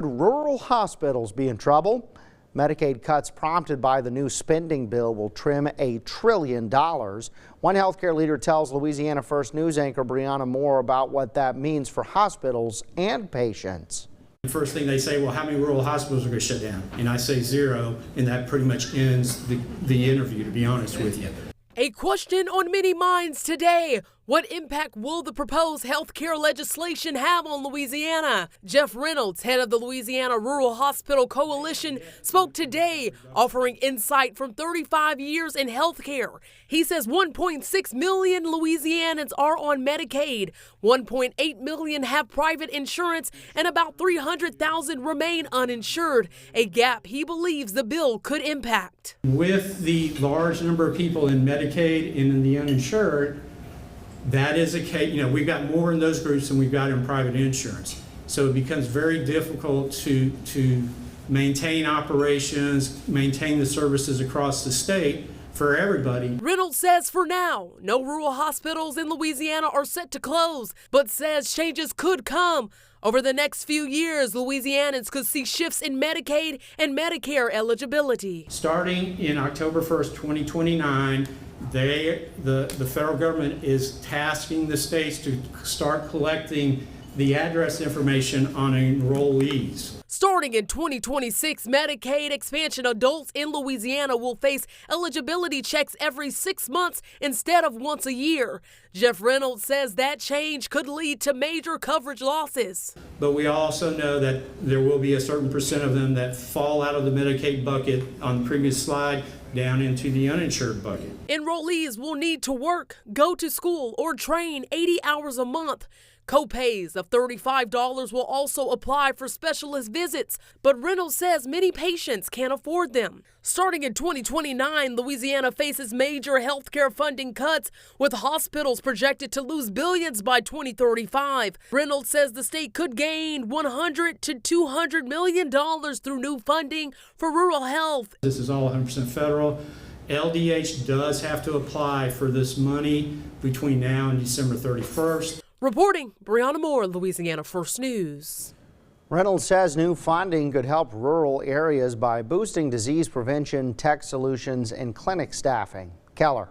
Rural hospitals be in trouble. Medicaid cuts prompted by the new spending bill will trim $1 trillion. One healthcare leader tells Louisiana First News anchor Brianna Moore about what that means for hospitals and patients. The first thing they say, well, how many rural hospitals are going to shut down? And I say 0, and that pretty much ends the interview, to be honest with you. A question on many minds today. What impact will the proposed health care legislation have on Louisiana? Jeff Reynolds, head of the Louisiana Rural Hospital Coalition, spoke today, offering insight from 35 years in health care. He says 1.6 million Louisianans are on Medicaid, 1.8 million have private insurance, and about 300,000 remain uninsured, a gap he believes the bill could impact. With the large number of people in Medicaid and in the uninsured, that is a case, we've got more in those groups than we've got in private insurance. So it becomes very difficult to maintain operations, maintain the services across the state for everybody. Reynolds says for now, no rural hospitals in Louisiana are set to close, but says changes could come. Over the next few years, Louisianans could see shifts in Medicaid and Medicare eligibility. Starting in October 1st, 2029, the federal government is tasking the states to start collecting the address information on enrollees. Starting in 2026, Medicaid expansion adults in Louisiana will face eligibility checks every 6 months instead of once a year. Jeff Reynolds says that change could lead to major coverage losses. But we also know that there will be a certain percent of them that fall out of the Medicaid bucket on the previous slide down into the uninsured bucket. Enrollees will need to work, go to school, or train 80 hours a month. Co-pays of $35 will also apply for specialist visits, but Reynolds says many patients can't afford them. Starting in 2029, Louisiana faces major health care funding cuts, with hospitals projected to lose billions by 2035. Reynolds says the state could gain $100 to $200 million through new funding for rural health. This is all 100% federal. LDH does have to apply for this money between now and December 31st. Reporting, Brianna Moore, Louisiana First News. Reynolds says new funding could help rural areas by boosting disease prevention, tech solutions, and clinic staffing. Keller.